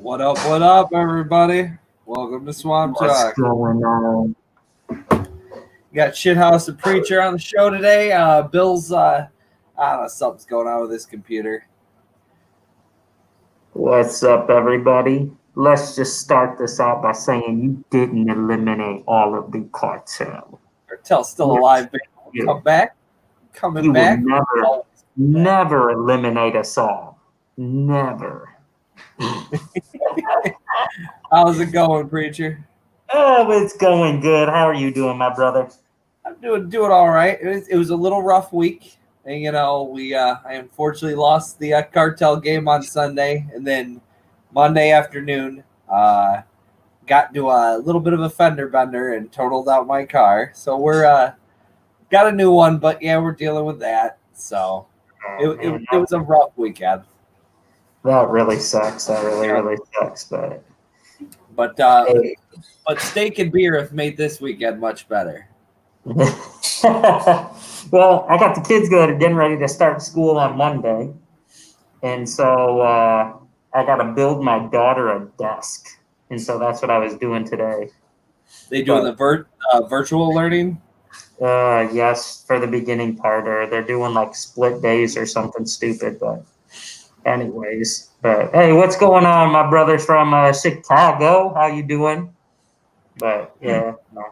What up, everybody? Welcome to Swamp What's Talk. going on? You got Shithouse the Preacher on the show today. Bill's, I don't know, something's going on with his computer. What's up, everybody? Let's just start this out by saying you didn't eliminate all of the cartel. Cartel's still Yes. alive, baby. Yeah. Come back. Coming You back. will never eliminate us all. Never. How's it going, Preacher? Oh, it's going good. How are you doing, my brother? I'm doing all right. It was a little rough week. And, I unfortunately lost the Cartel game on Sunday. And then Monday afternoon, got into a little bit of a fender bender and totaled out my car. So we're got a new one, but yeah, we're dealing with that. So it was a rough weekend. That really sucks. That really sucks. But steak and beer have made this weekend much better. Well, I got the kids getting ready to start school on Monday, and so I got to build my daughter a desk, and so that's what I was doing today. They doing the virtual learning? Yes, for the beginning part, or they're doing like split days or something stupid. But anyways, hey, what's going on, my brothers from Chicago? How you doing? But yeah, no.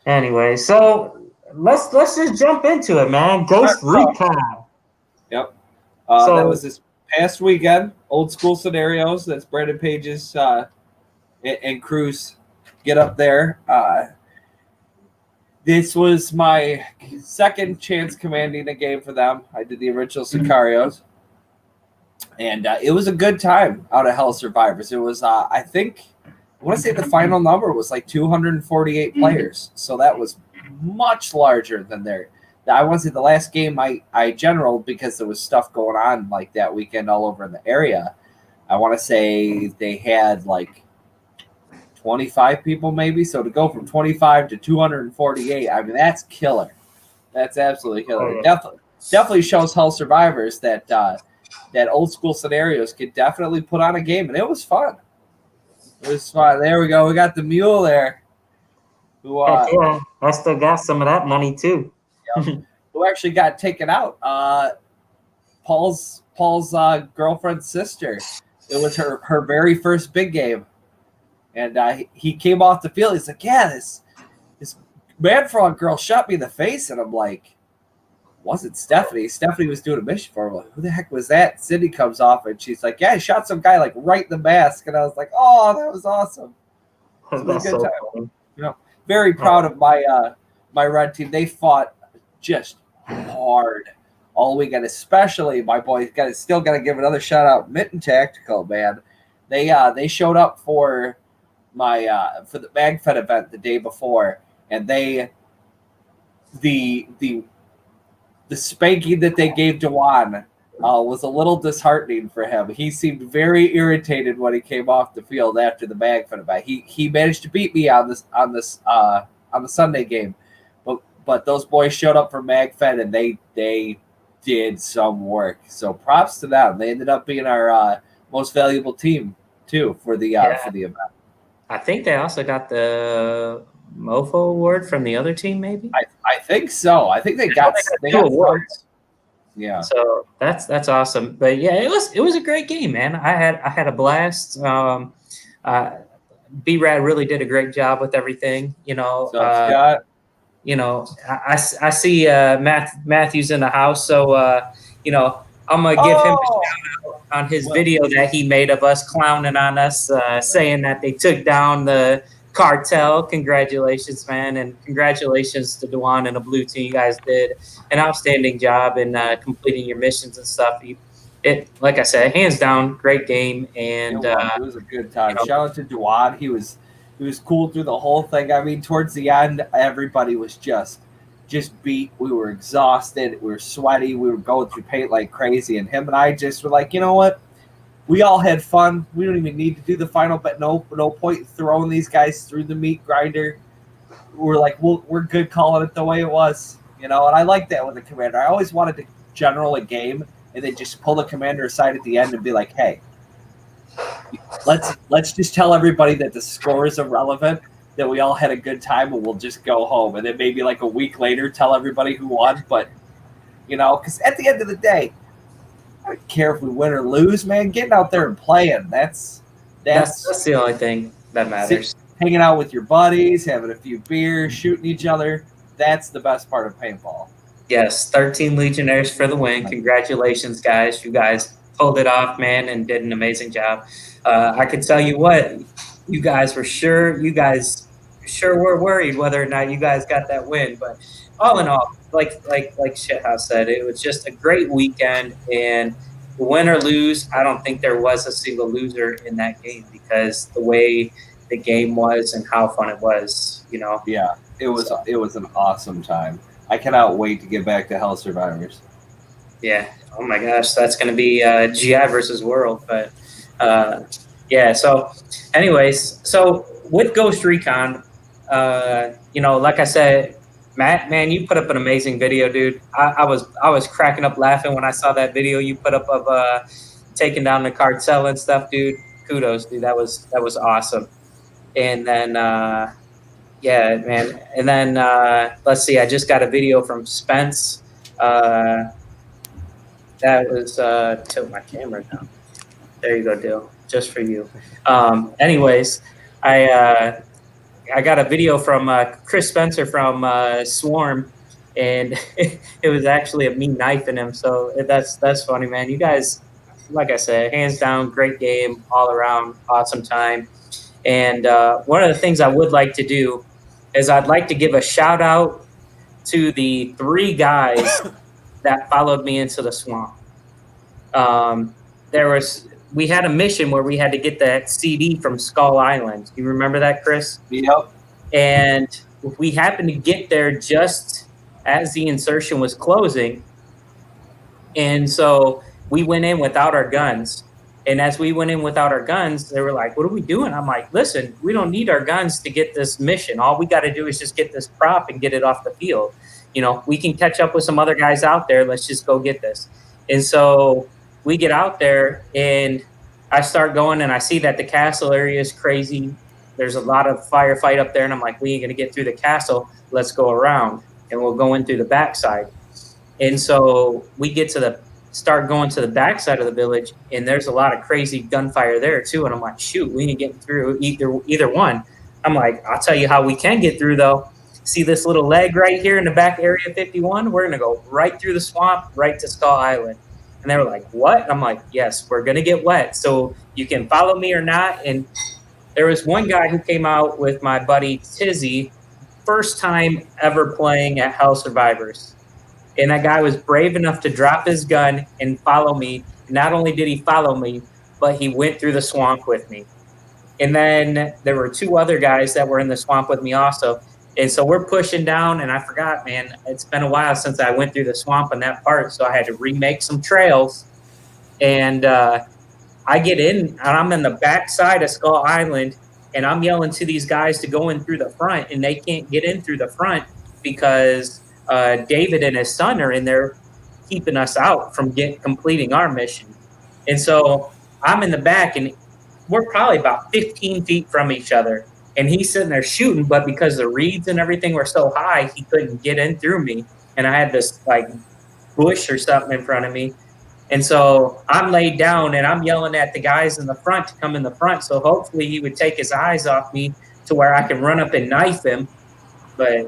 Anyway, so let's just jump into it, man. Ghost Recon. Yep. That was this past weekend. Old School Scenarios. That's Brandon Page's and Cruz get up there. This was my second chance commanding a game for them. I did the original Sicarios. And it was a good time out of Hell Survivors. It was, I want to say the final number was like 248 players. So that was much larger than I want to say the last game I generaled because there was stuff going on like that weekend all over in the area. I want to say they had like 25 people maybe. So to go from 25 to 248, I mean, that's killer. That's absolutely killer. Oh, yeah. Definitely shows Hell Survivors that Old School Scenarios could definitely put on a game, and it was fun. It was fun. There we go. We got the mule there. Yeah, I still got some of that money too. Who actually got taken out? Paul's girlfriend's sister. It was her very first big game, and he came off the field. He's like, "Yeah, this Man Frog girl shot me in the face," and I'm like, "Wasn't Stephanie? Stephanie was doing a mission for him. Like, who the heck was that?" Cindy comes off, and she's like, "Yeah, I shot some guy like right in the mask," and I was like, "Oh, that was awesome." That's so funny. Very proud of my red team. They fought just hard all weekend, especially my boys. Still got to give another shout out, Mitten Tactical, man. They showed up for for the MagFed event the day before, and the spanking that they gave Dewan was a little disheartening for him. He seemed very irritated when he came off the field after the MagFed event. He managed to beat me on the Sunday game, but those boys showed up for MagFed and they did some work. So props to them. They ended up being our most valuable team too for the event. I think they also got the Mofo award from the other team, maybe. I think so. I think they got two awards. Yeah. So that's awesome. But yeah, it was a great game, man. I had a blast. B-Rad really did a great job with everything. Scott. I see Matthew's in the house, so I'm gonna give him a shout out on his video that he made of us clowning on us, saying that they took down the Cartel. Congratulations, man, and congratulations to Dewan and the blue team. You guys did an outstanding job in completing your missions and stuff. Like I said, hands down, great game, and it was a good time. Shout out to Dewan. He was cool through the whole thing. I mean, towards the end, everybody was just beat. We were exhausted. We were sweaty. We were going through paint like crazy, and him and I just were like, you know what? We all had fun. We don't even need to do the final, but no point throwing these guys through the meat grinder. We're like, we're good calling it the way it was, And I like that with the commander. I always wanted to general a game and then just pull the commander aside at the end and be like, hey, let's just tell everybody that the score is irrelevant, that we all had a good time, and we'll just go home. And then maybe like a week later, tell everybody who won. But because at the end of the day, I don't care if we win or lose, man. Getting out there and playing, that's the only thing that matters. Hanging out with your buddies, having a few beers, shooting each other. That's the best part of paintball. Yes, 13 Legionnaires for the win. Congratulations, guys. You guys pulled it off, man, and did an amazing job. I can tell you what, you guys were sure were worried whether or not you guys got that win. But all in all, like Shithouse said, it was just a great weekend. And win or lose, I don't think there was a single loser in that game because the way the game was and how fun it was, Yeah, it was an awesome time. I cannot wait to get back to Hell Survivors. Yeah. Oh my gosh, that's going to be GI versus World. But yeah. So, anyways, with Ghost Recon, like I said, Matt, man, you put up an amazing video, dude. I was cracking up laughing when I saw that video you put up of taking down the cartel and stuff, dude. Kudos, dude. That was awesome. And then. Yeah, man. And then let's see. I just got a video from Spence. That was tilt my camera down. There you go, Dill. Just for you. Anyways, I got a video from Chris Spencer from Swarm, and it was actually of me knifing him. So that's funny, man. You guys, like I said, hands down, great game all around, awesome time. And one of the things I would like to do is I'd like to give a shout out to the 3 guys that followed me into the swamp. We had a mission where we had to get that CD from Skull Island. You remember that, Chris? Yep. And we happened to get there just as the insertion was closing. And so we went in without our guns. And as we went in without our guns, they were like, what are we doing? I'm like, listen, we don't need our guns to get this mission. All we got to do is just get this prop and get it off the field. We can catch up with some other guys out there. Let's just go get this. And so we get out there and I start going and I see that the castle area is crazy. There's a lot of firefight up there. And I'm like, we ain't going to get through the castle. Let's go around and we'll go in through the backside. And so we start going to the backside of the village, and there's a lot of crazy gunfire there too. And I'm like, shoot, we need to get through either one. I'm like, I'll tell you how we can get through though. See this little leg right here in the back area 51? We're gonna go right through the swamp, right to Skull Island. And they were like, what? I'm like, yes, we're gonna get wet. So you can follow me or not. And there was one guy who came out with my buddy Tizzy, first time ever playing at Hell Survivors. And that guy was brave enough to drop his gun and follow me. Not only did he follow me, but he went through the swamp with me. And then there were 2 other guys that were in the swamp with me also. And so we're pushing down, and I forgot, man, it's been a while since I went through the swamp on that part. So I had to remake some trails. And I get in, and I'm in the back side of Skull Island, and I'm yelling to these guys to go in through the front, and they can't get in through the front because David and his son are in there keeping us out from completing our mission. And so I'm in the back, and we're probably about 15 feet from each other. And he's sitting there shooting, but because the reeds and everything were so high, he couldn't get in through me. And I had this like bush or something in front of me. And so I'm laid down, and I'm yelling at the guys in the front to come in the front. So hopefully he would take his eyes off me to where I can run up and knife him. But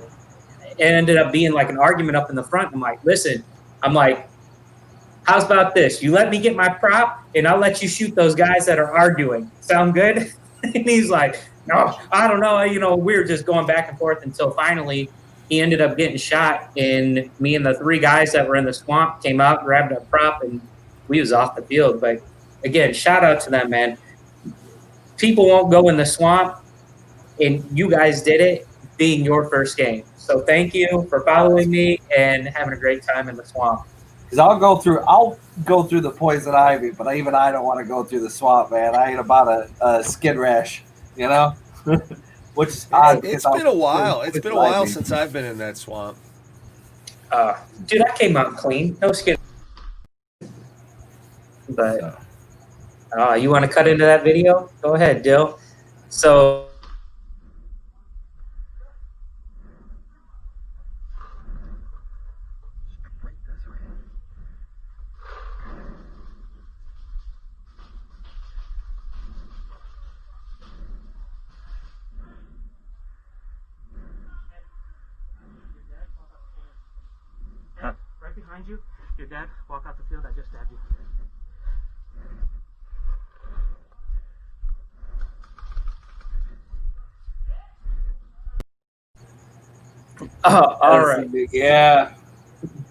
it ended up being like an argument up in the front. I'm like, listen, how's about this? You let me get my prop, and I'll let you shoot those guys that are arguing. Sound good? And he's like, no, I don't know. We were just going back and forth until finally he ended up getting shot. And me and the 3 guys that were in the swamp came out, grabbed a prop, and we was off the field. But again, shout out to them, man. People won't go in the swamp, and you guys did it being your first game. So thank you for following me and having a great time in the swamp. Because I'll go through the poison ivy, but even I don't want to go through the swamp, man. I ain't about a skin rash, which is odd. It's been a while. It's been a while since I've been in that swamp. Dude, I came out clean. No skin. But You want to cut into that video? Go ahead, Dill. So. Right behind you, your dad walk out the field. I just stabbed you. Oh, all right. Yeah.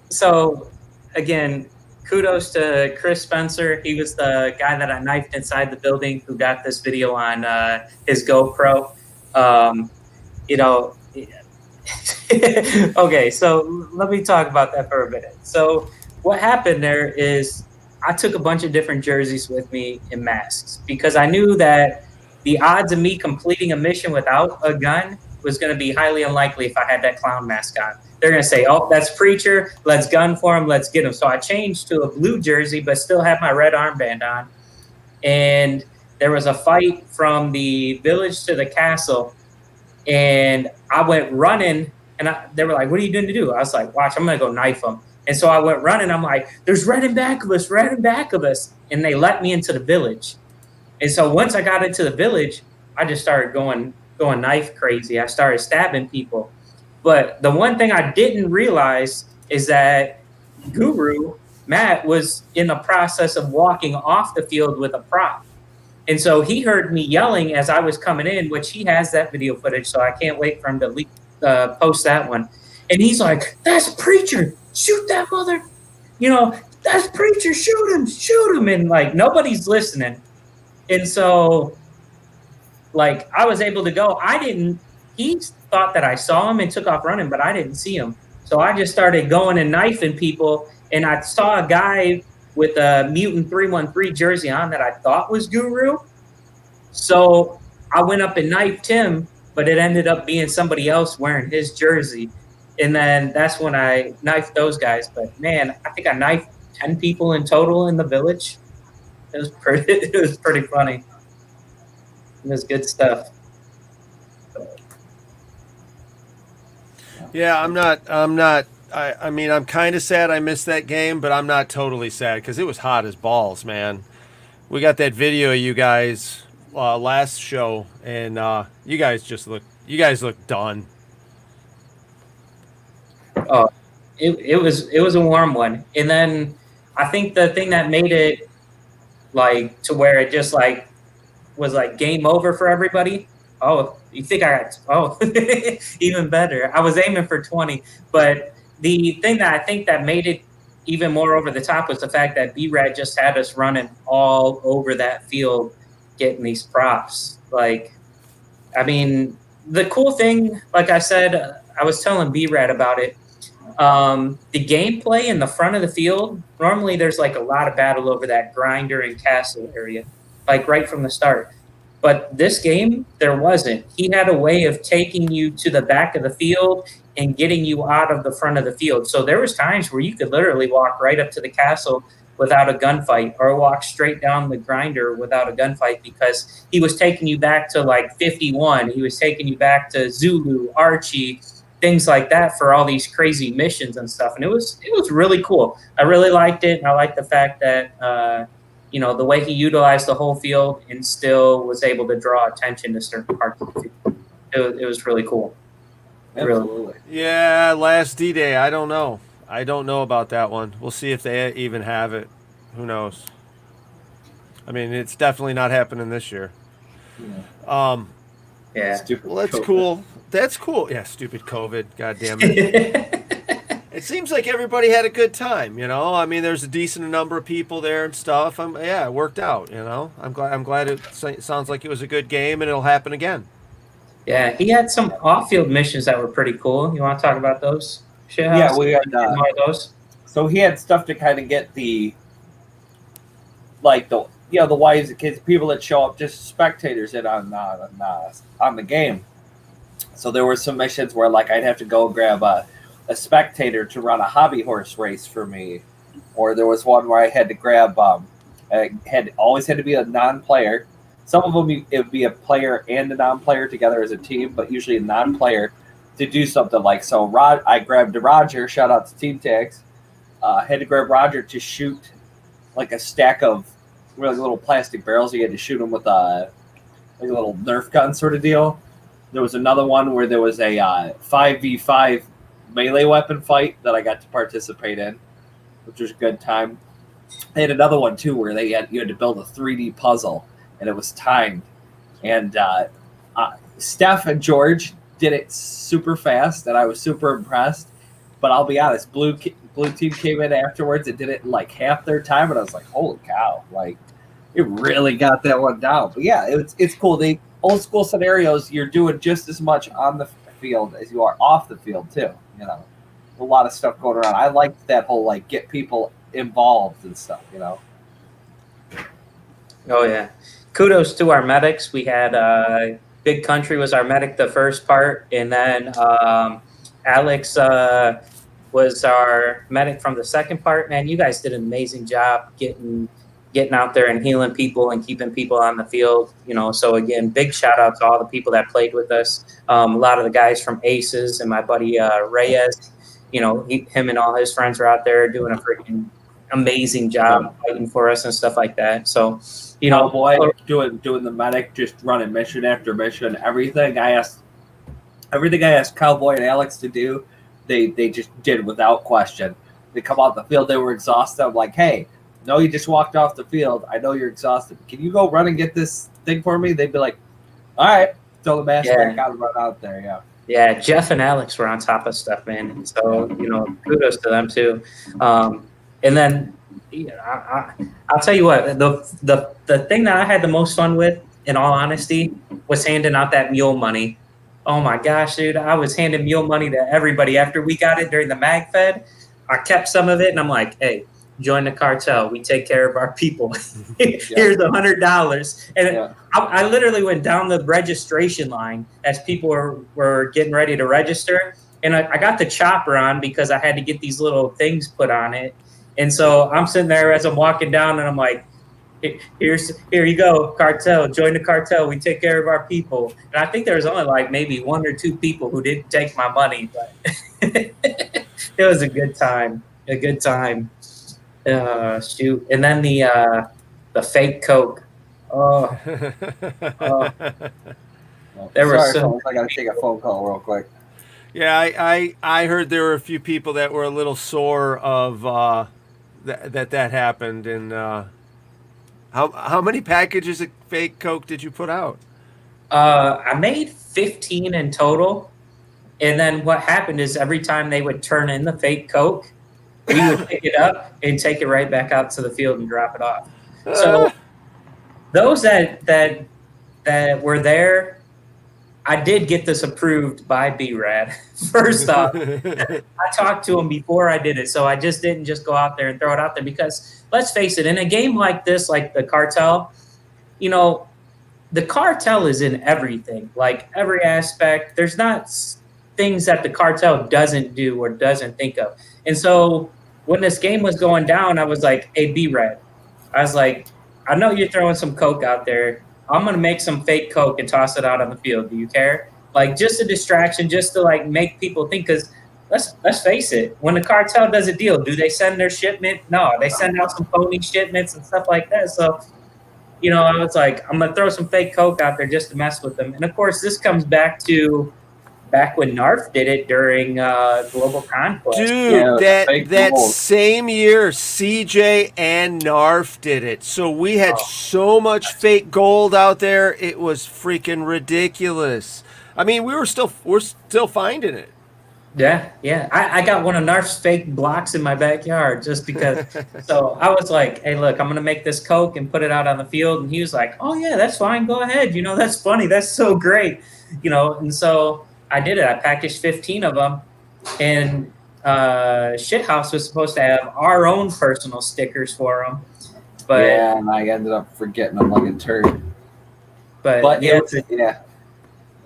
So, again, kudos to Chris Spencer. He was the guy that I knifed inside the building who got this video on his GoPro. You know, okay, so let me talk about that for a minute. So, what happened there is I took a bunch of different jerseys with me and masks because I knew that the odds of me completing a mission without a gun was going to be highly unlikely if I had that clown mask on. They're going to say, oh, that's Preacher. Let's gun for him. Let's get him. So I changed to a blue jersey, but still have my red armband on. And there was a fight from the village to the castle. And I went running, and they were like, what are you doing to do? I was like, watch, I'm going to go knife him. And so I went running. I'm like, there's red in back of us, red in back of us. And they let me into the village. And so once I got into the village, I just started going knife crazy. I started stabbing people. But the one thing I didn't realize is that Guru, Matt, was in the process of walking off the field with a prop. And so he heard me yelling as I was coming in, which he has that video footage, so I can't wait for him to post that one. And he's like, that's Preacher. Shoot that mother. You know, that's Preacher. Shoot him. Shoot him. And, like, nobody's listening. And so, like, I was able to go. He thought that I saw him and took off running, but I didn't see him. So I just started going and knifing people. And I saw a guy with a Mutant 313 jersey on that I thought was Guru. So I went up and knifed him, but it ended up being somebody else wearing his jersey. And then that's when I knifed those guys. But, man, I think I knifed 10 people in total in the village. It was pretty funny. It was good stuff. Yeah, I'm not. I mean, I'm kind of sad I missed that game, but I'm not totally sad because it was hot as balls, man. We got that video of you guys last show, and you guys look done. Oh, it was a warm one. And then I think the thing that made it like to where it just like was like game over for everybody. Oh, you think I got even better. I was aiming for 20, but the thing that I think that made it even more over the top was the fact that B-Rad just had us running all over that field getting these props. Like, I mean, the cool thing, like I said, I was telling B-Rad about it. The gameplay in the front of the field, normally there's like a lot of battle over that grinder and castle area, like right from the start. But this game, there wasn't. He had a way of taking you to the back of the field and getting you out of the front of the field. So there was times where you could literally walk right up to the castle without a gunfight or walk straight down the grinder without a gunfight because he was taking you back to like 51. He was taking you back to Zulu, Archie, things like that for all these crazy missions and stuff. And it was really cool. I really liked it. I liked the fact that, the way he utilized the whole field and still was able to draw attention to certain parts of the field. It was really cool. Absolutely. Yeah, last D-Day, I don't know. I don't know about that one. We'll see if they even have it. Who knows? I mean, it's definitely not happening this year. Yeah. Stupid Well, that's COVID. cool. That's cool. Yeah, stupid COVID. God damn it. It seems like everybody had a good time, I mean, there's a decent number of people there and stuff. It worked out, I'm glad it sounds like it was a good game and it'll happen again. Yeah, he had some off-field missions that were pretty cool. You want to talk about those? Shithouse? Yeah, we had More of those. so he had stuff to kind of get the wives and kids, people that show up, just spectators in on the game. So there were some missions where like I'd have to go grab a spectator to run a hobby horse race for me, or there was one where I had to grab It always had to be a non-player. Some of them it would be a player and a non-player together as a team, but usually a non-player to do something like so. I grabbed Roger. Shout out to Team Tags. Had to grab Roger to shoot like a stack of really little plastic barrels. You had to shoot them with a little Nerf gun sort of deal. There was another one where there was a 5v5 melee weapon fight that I got to participate in, which was a good time. They had another one too where you had to build a 3D puzzle, and it was timed. And Steph and George did it super fast, and I was super impressed. But I'll be honest, blue team came in afterwards and did it in like half their time, and I was like, holy cow! Like, it really got that one down. But yeah, it's cool. The old school scenarios, you're doing just as much on the field as you are off the field too. You know, a lot of stuff going around. I liked that whole like get people involved and stuff. You know. Oh yeah, kudos to our medics. We had Big Country was our medic the first part, and then Alex was our medic from the second part. Man, you guys did an amazing job getting out there and healing people and keeping people on the field. You know, so again, big shout out to all the people that played with us. A lot of the guys from Aces and my buddy Reyes. You know, him and all his friends are out there doing a freaking amazing job fighting for us and stuff like that. So, you know, boy, doing the medic, just running mission after mission. Everything I asked Cowboy and Alex to do, they just did without question. They come out the field, they were exhausted. I'm like, hey, no, you just walked off the field. I know you're exhausted. Can you go run and get this thing for me? They'd be like, all right, throw the mask back out and run out there. Yeah. Yeah, Jeff and Alex were on top of stuff, man. And so, you know, kudos to them too. And then I'll tell you what, the thing that I had the most fun with, in all honesty, was handing out that mule money. Oh my gosh, dude, I was handing mule money to everybody after we got it during the mag fed. I kept some of it, and I'm like, hey, join the cartel. We take care of our people. Here's $100. And I literally went down the registration line as people were getting ready to register. And I got the chopper on because I had to get these little things put on it. And so I'm sitting there as I'm walking down, and I'm like, here you go, cartel. Join the cartel. We take care of our people. And I think there was only like maybe one or two people who didn't take my money. But it was a good time. A good time. Shoot. And then the fake Coke. Oh. There were some. I got to take a phone call real quick. Yeah, I heard there were a few people that were a little sore of that happened. And how many packages of fake Coke did you put out? I made 15 in total. And then what happened is every time they would turn in the fake Coke, we would pick it up and take it right back out to the field and drop it off. So those that were there, I did get this approved by B-Rad. First off, I talked to him before I did it, so I just didn't just go out there and throw it out there because, let's face it, in a game like this, like the cartel, you know, the cartel is in everything, like every aspect. There's not things that the cartel doesn't do or doesn't think of. And so when this game was going down, I was like, hey, B-Rad, I was like, I know you're throwing some Coke out there. I'm going to make some fake Coke and toss it out on the field. Do you care? Like, just a distraction, just to, like, make people think. Because let's face it, when the cartel does a deal, do they send their shipment? No, they send out some phony shipments and stuff like that. So, you know, I was like, I'm going to throw some fake Coke out there just to mess with them. And, of course, this comes back when Narf did it during Global Conquest. Dude, that same year, CJ and Narf did it. So we had so much fake gold out there, it was freaking ridiculous. I mean, we're still finding it. Yeah. I got one of Narf's fake blocks in my backyard just because. So I was like, hey, look, I'm going to make this Coke and put it out on the field. And he was like, oh, yeah, that's fine. Go ahead. You know, that's funny. That's so great. You know, and so I did it. I packaged 15 of them, and Shithouse was supposed to have our own personal stickers for them. But yeah, and I ended up forgetting them like a turd. But yeah,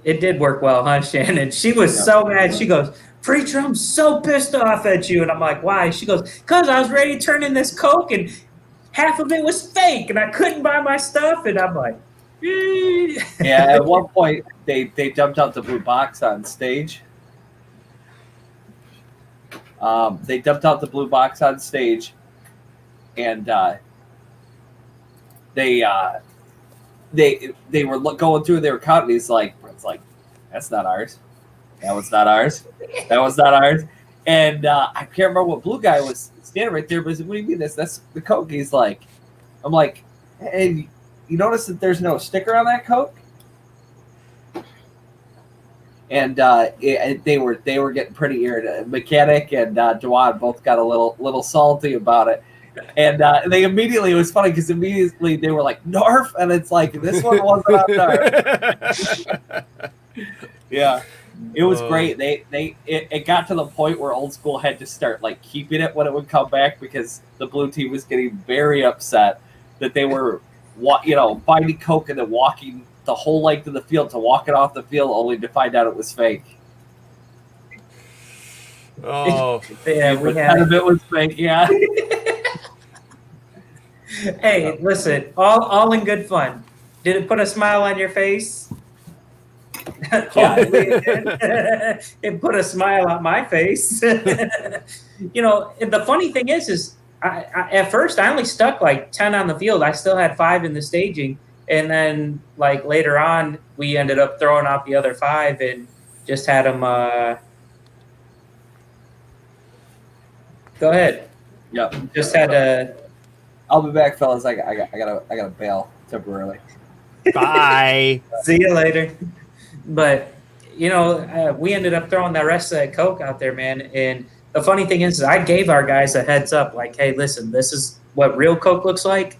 it did work well, huh, Shannon? She was so mad. She goes, Preacher, I'm so pissed off at you. And I'm like, why? She goes, because I was ready to turn in this Coke, and half of it was fake, and I couldn't buy my stuff. And I'm like, Yeah, at one point they dumped out the blue box on stage. They dumped out the blue box on stage, and they were going through. They were counting. It's like that's not ours. That was not ours. That was not ours. And I can't remember what blue guy was standing right there. But what do you mean that's the Coke? He's like, I'm like, hey, you notice that there's no sticker on that Coke? And they were getting pretty irritated. Mechanic and Dewan both got a little salty about it. And they immediately, it was funny because immediately they were like, Narf? And it's like, this one wasn't on Narf. Yeah. It was great. It got to the point where Old School had to start like keeping it when it would come back because the blue team was getting very upset that they were, finding Coke and then walking the whole length of the field to walk it off the field only to find out it was fake. Oh, yeah, None of it was fake. Yeah. Hey, listen, all in good fun. Did it put a smile on your face? Hopefully it did. It put a smile on my face. The funny thing is I at first I only stuck like 10 on the field. I still had 5 in the staging, and then like later on we ended up throwing out the other 5 and just had them. Go ahead. Yep. Just had to. I'll be back, fellas. I gotta bail temporarily. bye. See you later. But we ended up throwing the rest of that Coke out there, man. And the funny thing is I gave our guys a heads up, like, hey, listen, this is what real Coke looks like.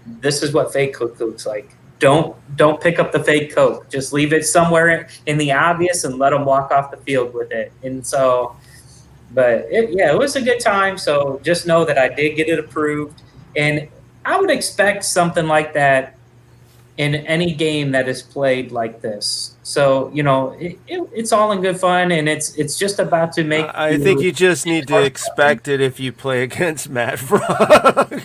This is what fake Coke looks like. Don't pick up the fake Coke. Just leave it somewhere in the obvious and let them walk off the field with it. And so, but it was a good time. So just know that I did get it approved. And I would expect something like that in any game that is played like this. So, it's all in good fun, and it's just about to make. I think you just need to expect it if you play against Matt Frog.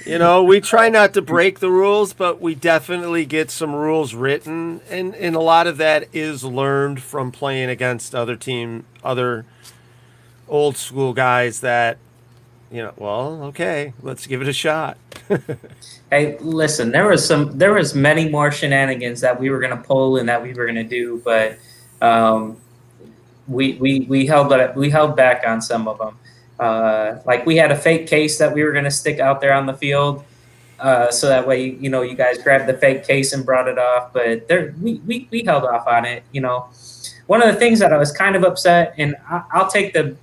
We try not to break the rules, but we definitely get some rules written, and a lot of that is learned from playing against other old school guys that, okay, let's give it a shot. Hey, listen, there was many more shenanigans that we were going to pull and that we were going to do, but we held back on some of them. Like we had a fake case that we were going to stick out there on the field, so that way you guys grabbed the fake case and brought it off. But we held off on it. One of the things that I was kind of upset, and I'll take the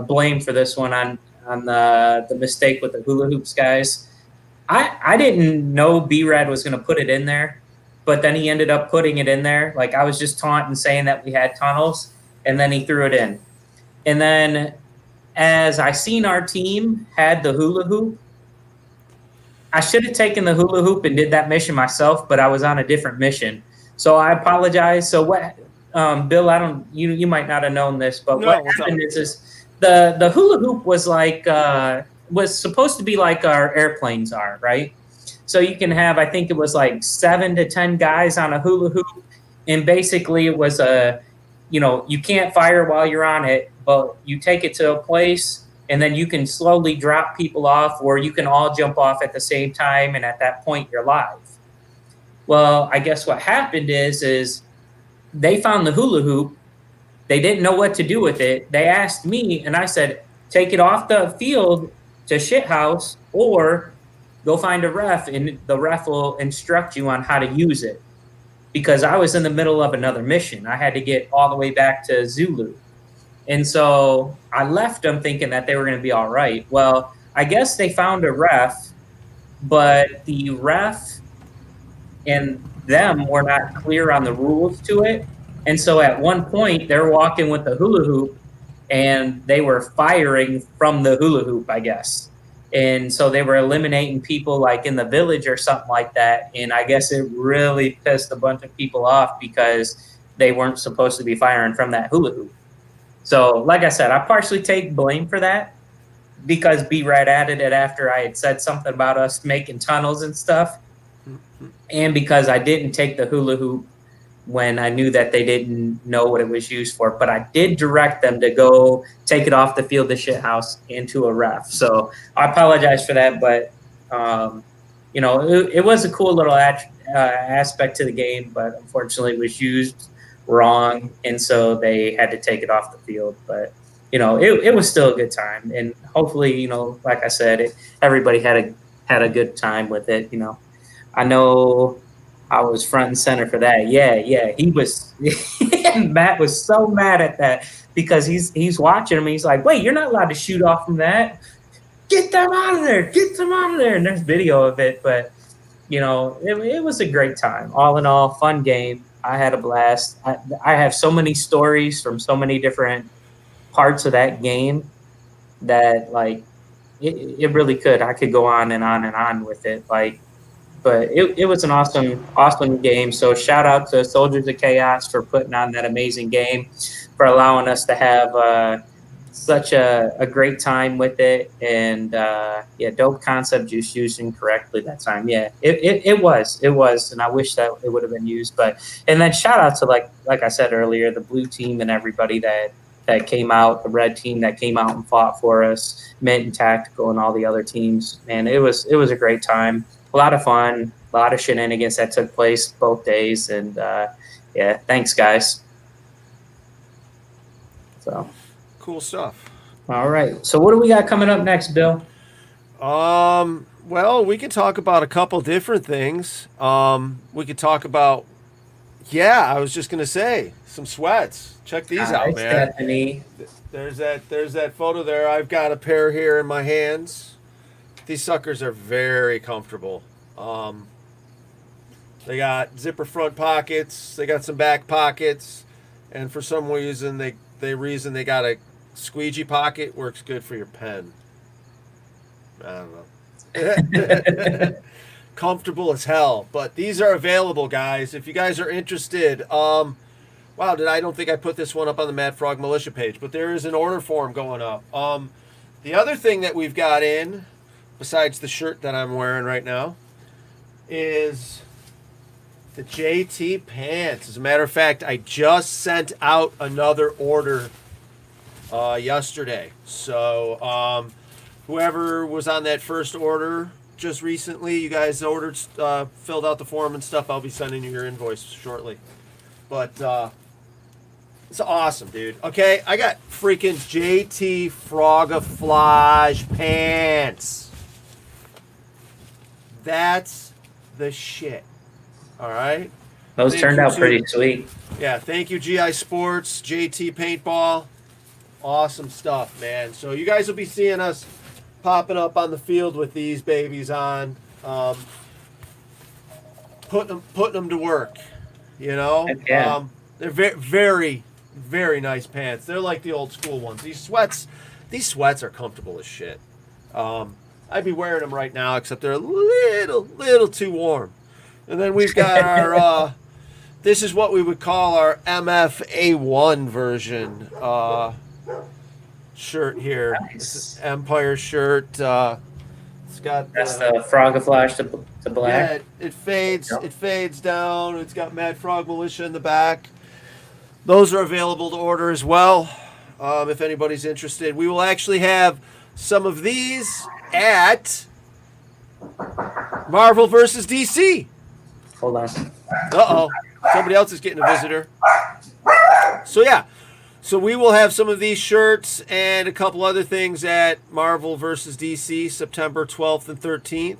blame for this one on the mistake with the hula hoops guys. I didn't know B-Rad was going to put it in there, but then he ended up putting it in there. Like I was just taunting saying that we had tunnels, and then he threw it in. And then as I seen our team had the hula hoop, I should have taken the hula hoop and did that mission myself, but I was on a different mission. So I apologize. So what, Bill, you might not have known this, but what happened is the hula hoop was like, was supposed to be like our airplanes are, right? So you can have, I think it was like 7 to 10 guys on a hula hoop. And basically it was you can't fire while you're on it, but you take it to a place and then you can slowly drop people off, or you can all jump off at the same time. And at that point you're live. Well, I guess what happened is they found the hula hoop. They didn't know what to do with it. They asked me, and I said, take it off the field to shithouse, or go find a ref, and the ref will instruct you on how to use it. Because I was in the middle of another mission. I had to get all the way back to Zulu. And so I left them thinking that they were going to be all right. Well, I guess they found a ref, but the ref and them were not clear on the rules to it. And so at one point, they're walking with the hula hoop, and they were firing from the hula hoop, I guess. And so they were eliminating people like in the village or something like that. And I guess it really pissed a bunch of people off because they weren't supposed to be firing from that hula hoop. So like I said, I partially take blame for that. because B-Rad added it after I had said something about us making tunnels and stuff, and because I didn't take the hula hoop when I knew that they didn't know what it was used for. But I did direct them to go take it off the field of shithouse into a ref. So I apologize for that, but you know, it was a cool little aspect to the game, but unfortunately it was used wrong, and so they had to take it off the field. But you know, it was still a good time, and hopefully, you know, like I said, everybody had a good time with it. You know, I know I was front and center for that. Yeah, he was. Matt was so mad at that because he's watching him. And he's like, "Wait, you're not allowed to shoot off from that. Get them out of there! Get them out of there!" And there's video of it, but you know, it was a great time. All in all, fun game. I had a blast. I have so many stories from so many different parts of that game that like it really could. I could go on and on and on with it. Like, but it was an awesome game. So shout out to Soldiers of Chaos for putting on that amazing game, for allowing us to have such a great time with it. And yeah, dope concept just used incorrectly that time. Yeah, it was, and I wish that it would have been used. But and then shout out to like I said earlier, the blue team and everybody that came out, the red team that came out and fought for us, Mint and Tactical and all the other teams. Man, it was a great time. A lot of fun, a lot of shenanigans that took place both days. And yeah, thanks guys. So Cool stuff. all right. So what do we got coming up next, Bill? Well, we can talk about a couple different things. We could talk about, I was just gonna say, some sweats. Check these out, man. Stephanie. There's that photo there. I've got a pair here in my hands. These suckers are very comfortable. They got zipper front pockets. They got some back pockets, and for some reason they got a squeegee pocket. Works good for your pen. I don't know. Comfortable as hell. But these are available, guys. If you guys are interested. Wow, I don't think I put this one up on the Mad Frog Militia page, but there is an order form going up. The other thing that we've got in, besides the shirt that I'm wearing right now, is the JT pants. As a matter of fact, I just sent out another order yesterday. So whoever was on that first order just recently, you guys ordered, filled out the form and stuff, I'll be sending you your invoice shortly. But it's awesome, dude. Okay, I got freaking JT Frogaflage pants. That's the shit. All right? Those turned out pretty sweet. Yeah, thank you, GI Sports, JT Paintball. Awesome stuff, man. So you guys will be seeing us popping up on the field with these babies on, putting them to work, you know? Heck yeah. They're very, very nice pants. They're like the old school ones. These sweats are comfortable as shit. I'd be wearing them right now, except they're a little too warm. And then we've got our, this is what we would call our MFA1 version shirt here. Nice. This is Empire shirt. It's got That's the Frogaflash to black. Yeah, it fades. Yep. It fades down. It's got Mad Frog Militia in the back. Those are available to order as well. If anybody's interested, we will actually have some of these at Marvel versus DC. Hold on. Somebody else is getting a visitor. So yeah, so we will have some of these shirts and a couple other things at Marvel versus DC, September 12th and 13th.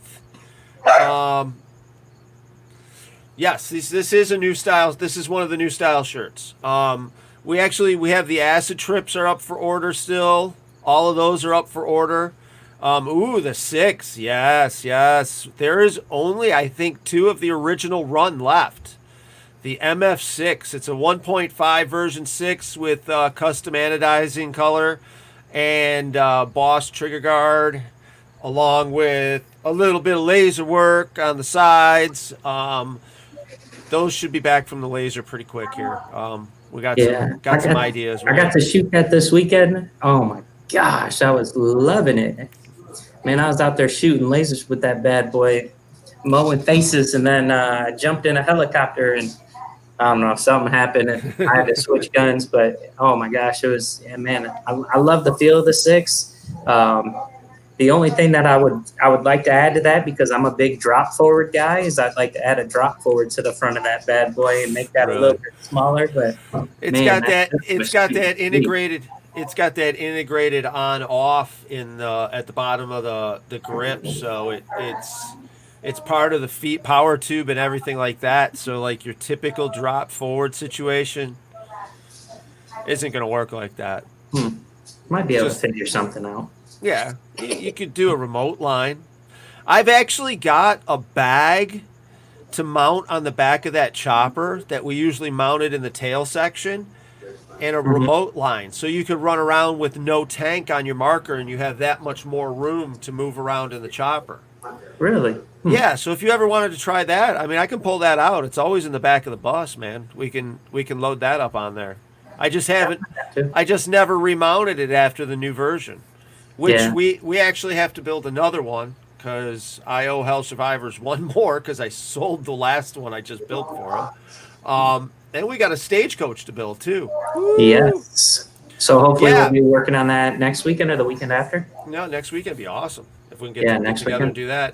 Yes, this is a new style. This is one of the new style shirts. We have the acid trips are up for order still. All of those are up for order. The 6. Yes. There is only, I think, 2 of the original run left. The MF6. It's a 1.5 version 6 with custom anodizing color and Boss trigger guard, along with a little bit of laser work on the sides. Those should be back from the laser pretty quick here. We got some ideas. I got to shoot that this weekend. Oh my Gosh, I was loving it. Man, I was out there shooting lasers with that bad boy, mowing faces, and then jumped in a helicopter, and I don't know, something happened, and I had to switch guns. But oh my gosh, it was, yeah, man, I love the feel of the six. The only thing that I would like to add to that, because I'm a big drop forward guy, is I'd like to add a drop forward to the front of that bad boy and make that a little bit smaller. But It's got that integrated. It's got that integrated on off in the at the bottom of the grip, so it's part of the feet power tube and everything like that. So like your typical drop forward situation isn't going to work like that. Might be able to figure something out. Yeah, you could do a remote line. I've actually got a bag to mount on the back of that chopper that we usually mounted in the tail section, and a remote line. So you could run around with no tank on your marker, and you have that much more room to move around in the chopper. Really? Yeah, so if you ever wanted to try that, I mean, I can pull that out. It's always in the back of the bus, man. We can load that up on there. I just never remounted it after the new version. Which we actually have to build another one, because I owe Hell Survivors one more, because I sold the last one I just built for them. And we got a stagecoach to build too. Woo! Yes. So hopefully we'll be working on that next weekend or the weekend after. No, next weekend would be awesome if we can get next together weekend. and do that.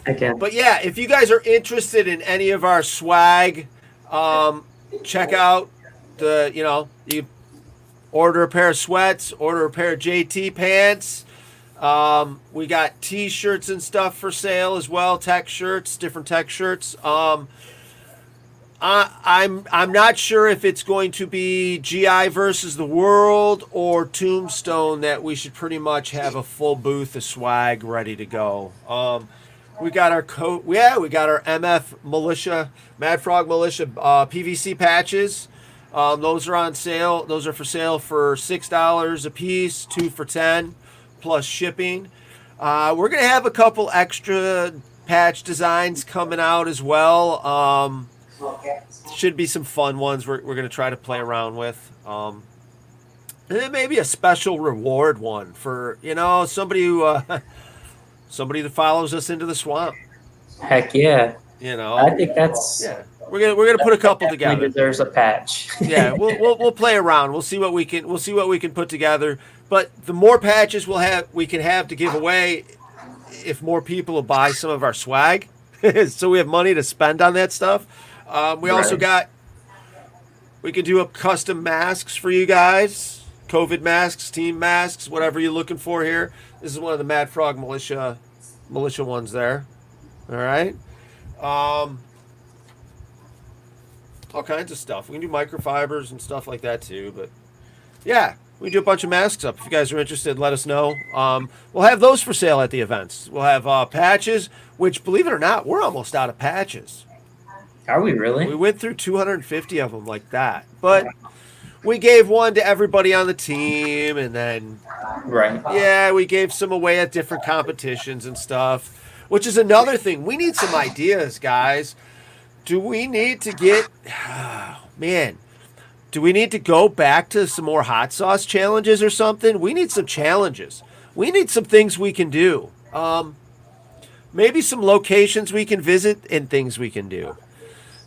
Okay. But yeah, if you guys are interested in any of our swag, check out you order a pair of sweats, order a pair of JT pants. We got T-shirts and stuff for sale as well, tech shirts, different tech shirts. I'm not sure if it's going to be GI versus the world or Tombstone that we should pretty much have a full booth of swag ready to go. We got our coat. Yeah, we got our MF Militia, Mad Frog Militia PVC patches. Those are on sale. Those are for sale for $6 a piece, 2 for $10, plus shipping. We're gonna have a couple extra patch designs coming out as well. Should be some fun ones we're going to try to play around with. And then maybe a special reward one for, somebody who somebody that follows us into the swamp. Heck yeah. I think that's We're gonna put a couple together. There's a patch. Yeah, we'll play around. We'll see what we can put together. But the more patches we can have to give away, if more people will buy some of our swag, so we have money to spend on that stuff. We also we can do up custom masks for you guys, COVID masks, team masks, whatever you're looking for here. This is one of the Mad Frog Militia ones there. All right. All kinds of stuff. We can do microfibers and stuff like that too. But yeah, we can do a bunch of masks up. If you guys are interested, let us know. We'll have those for sale at the events. We'll have patches, which, believe it or not, we're almost out of patches. Are we really? We went through 250 of them like that. But we gave one to everybody on the team, and then we gave some away at different competitions and stuff, which is another thing. We need some ideas, guys. Do we need to get do we need to go back to some more hot sauce challenges or something? We need some challenges. We need some things we can do. Maybe some locations we can visit and things we can do.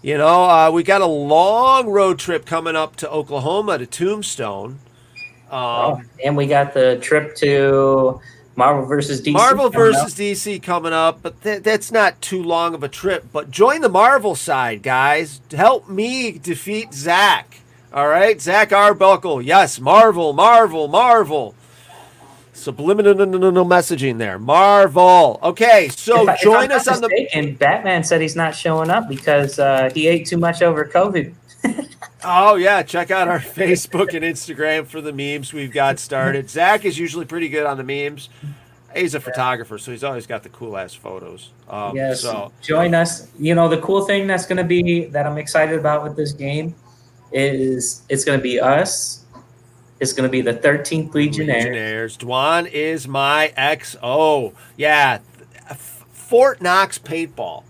We got a long road trip coming up to Oklahoma to Tombstone. And we got the trip to Marvel versus DC. Marvel versus DC coming up, but that's not too long of a trip. But join the Marvel side, guys. Help me defeat Zach. All right, Zach Arbuckle. Yes, Marvel. Subliminal messaging there. Marvel. Okay, so join us on the. Batman said he's not showing up because he ate too much over COVID. Oh yeah, check out our Facebook and Instagram for the memes we've got started. Zach is usually pretty good on the memes. He's a photographer, so he's always got the cool ass photos. Yes. So join us. The cool thing that's going to be that I'm excited about with this game is it's going to be us. It's going to be the 13th Legionnaires. Dwan is my XO. Yeah, Fort Knox paintball.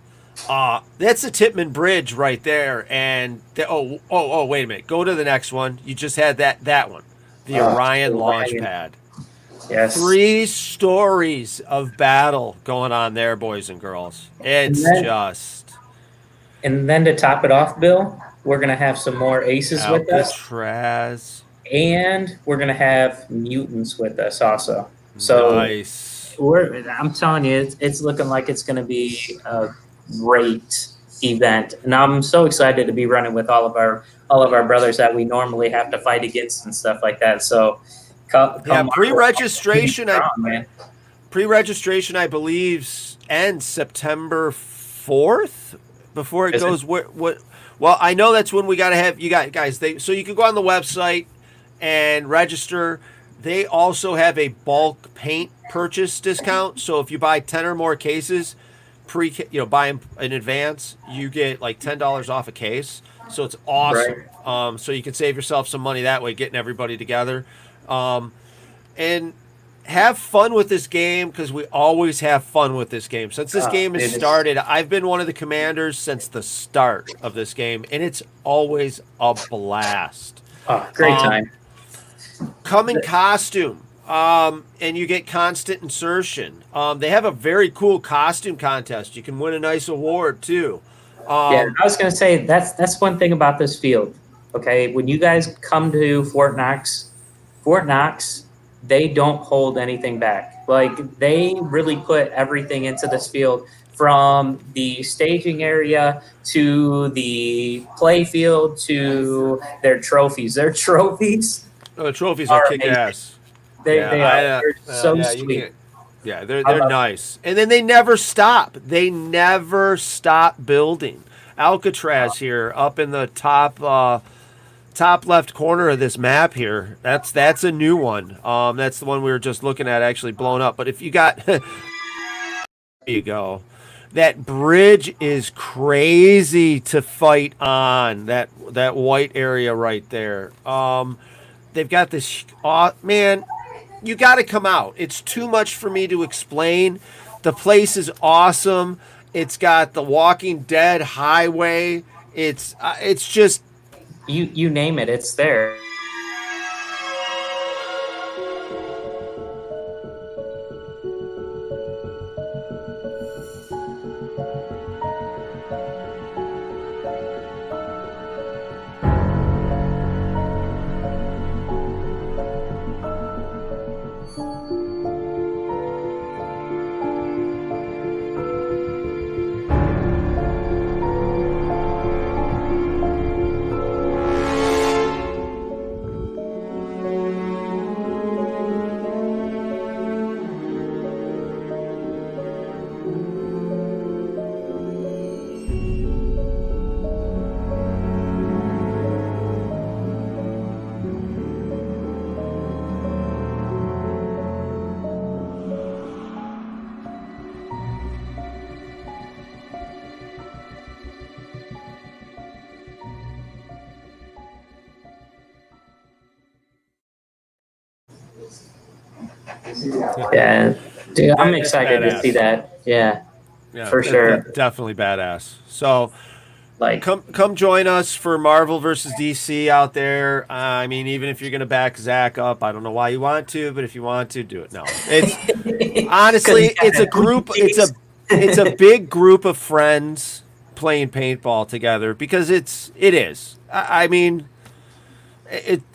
That's the Tippmann Bridge right there. And wait a minute. Go to the next one. You just had that one, the Orion launch pad. Yes. 3 stories of battle going on there, boys and girls. It's just And then to top it off, Bill, we're gonna have some more aces with us, Alcatraz. and we're gonna have mutants with us also. So Nice. I'm telling you, it's looking like it's gonna be a great event, and I'm so excited to be running with all of our brothers that we normally have to fight against and stuff like that. So, come pre-registration. man. Pre-registration, I believe, ends September 4th before it Is goes. What? Well, I know that's when we got to have you guys. So you can go on the website and register. They also have a bulk paint purchase discount. So if you buy 10 or more cases, buy them in advance, you get like $10 off a case. So it's awesome. Right. So you can save yourself some money that way, getting everybody together. And have fun with this game, because we always have fun with this game. Since this game has started, I've been one of the commanders since the start of this game, and it's always a blast. Oh, great time. Come in costume, and you get constant insertion. They have a very cool costume contest. You can win a nice award too. Yeah, I was gonna say that's one thing about this field. Okay, when you guys come to Fort Knox, they don't hold anything back. Like, they really put everything into this field, from the staging area to the play field to their trophies. Their trophies. The trophies are kick ass. They are so sweet. They're nice. And then they never stop. They never stop building. Alcatraz here, up in the top left corner of this map here. That's a new one. That's the one we were just looking at, actually blown up. But if you got there you go. That bridge is crazy to fight on. That white area right there. They've got this man, you got to come out. It's too much for me to explain. The place is awesome. It's got the Walking Dead highway. It's just you name it, it's there. Yeah, dude, I'm excited to see that. Yeah, for sure. Definitely badass. So, like, come join us for Marvel versus DC out there. I mean, even if you're gonna back Zach up, I don't know why you want to, but if you want to, do it. No, it's honestly, it's a group. It's a big group of friends playing paintball together, because it is. I mean.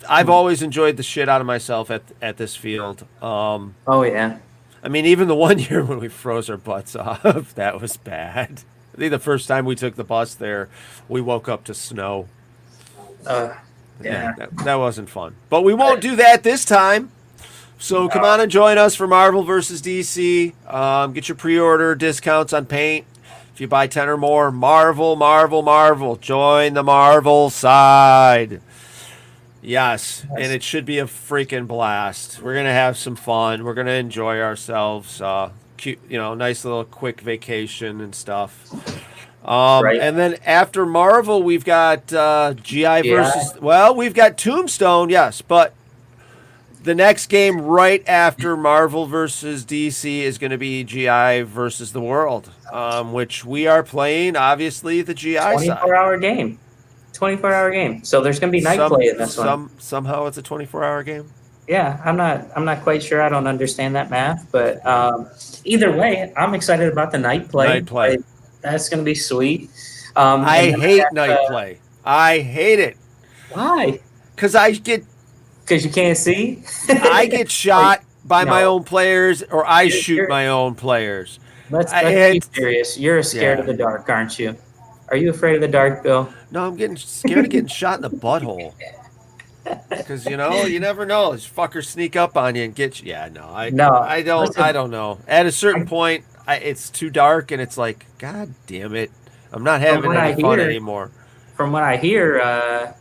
I've always enjoyed the shit out of myself at this field. Oh yeah. I mean, even the one year when we froze our butts off, that was bad. I think the first time we took the bus there, we woke up to snow. Yeah. That wasn't fun. But we won't do that this time. So come on and join us for Marvel versus DC. Get your pre-order discounts on paint. If you buy 10 or more, Marvel. Join the Marvel side. Yes, and it should be a freaking blast. We're gonna have some fun. We're gonna enjoy ourselves. Cute, nice little quick vacation and stuff. And then after Marvel, we've got GI versus. Well, we've got Tombstone, yes, but the next game right after Marvel versus DC is going to be GI versus the World, which we are playing. Obviously, the GI 24-hour game. 24-hour game. So there's going to be night play in this one. Somehow it's a 24-hour game. Yeah, I'm not quite sure. I don't understand that math, but either way, I'm excited about the night play. Night play. Like, that's going to be sweet. I And then hate got, night play. I hate it Why? because I get Because you can't see. I get shot by my No. own players, or I You're- shoot you're- my own players. Let's I- be it's- serious. You're scared Yeah. of the dark, aren't you? Are you afraid of the dark, Bill? No, I'm getting scared of getting shot in the butthole. Because you never know. These fuckers sneak up on you and get you. Yeah, no, I don't. listen. I don't know. At a certain point, it's too dark, and it's like, God damn it, I'm not having what any I fun hear- anymore. From what I hear,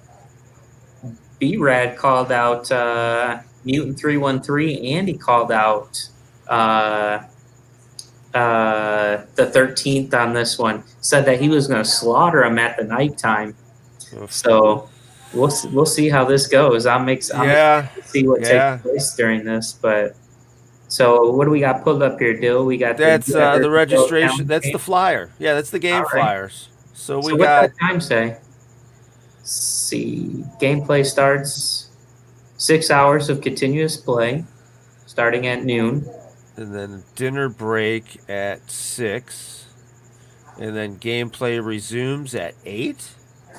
B-Rad called out Mutant 313, and he called out the 13th on this one. Said that he was going to slaughter him at the nighttime. Oof. So we'll see how this goes. I'm excited Yeah, to see what yeah. takes place during this. But so what do we got pulled up here, Dill? We got that's the registration. down That's the game. flyer. Yeah, that's the game All right. flyers. So So we what's got. that time say? Let's see, gameplay starts 6 hours of continuous play, starting at noon. And then dinner break at 6. And then gameplay resumes at 8.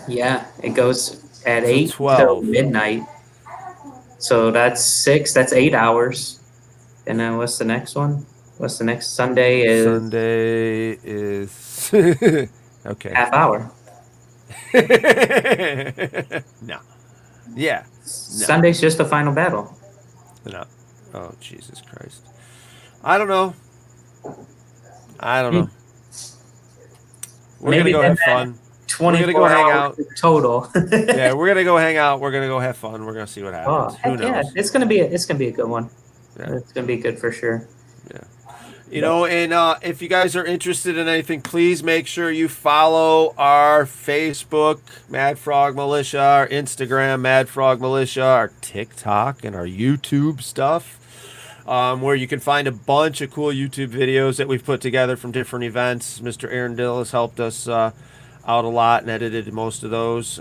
Yeah, it goes at So 8 till 12. midnight. So that's 6. That's 8 hours. And then what's the next one? What's the next Sunday? Is Sunday is okay. half hour. No. Yeah. Sunday's just the final battle. No. Oh, Jesus Christ. I don't know. We're Maybe gonna go then have that- fun. 24 go hang hours total. Yeah, we're gonna go hang out. We're gonna go have fun. We're gonna see what Oh, happens. Who heck yeah, knows? it's gonna be a good one. Yeah. It's gonna be good for sure. And if you guys are interested in anything, please make sure you follow our Facebook, Mad Frog Militia, our Instagram, Mad Frog Militia, our TikTok, and our YouTube stuff, where you can find a bunch of cool YouTube videos that we've put together from different events. Mr. Aaron Dill has helped us out a lot and edited most of those.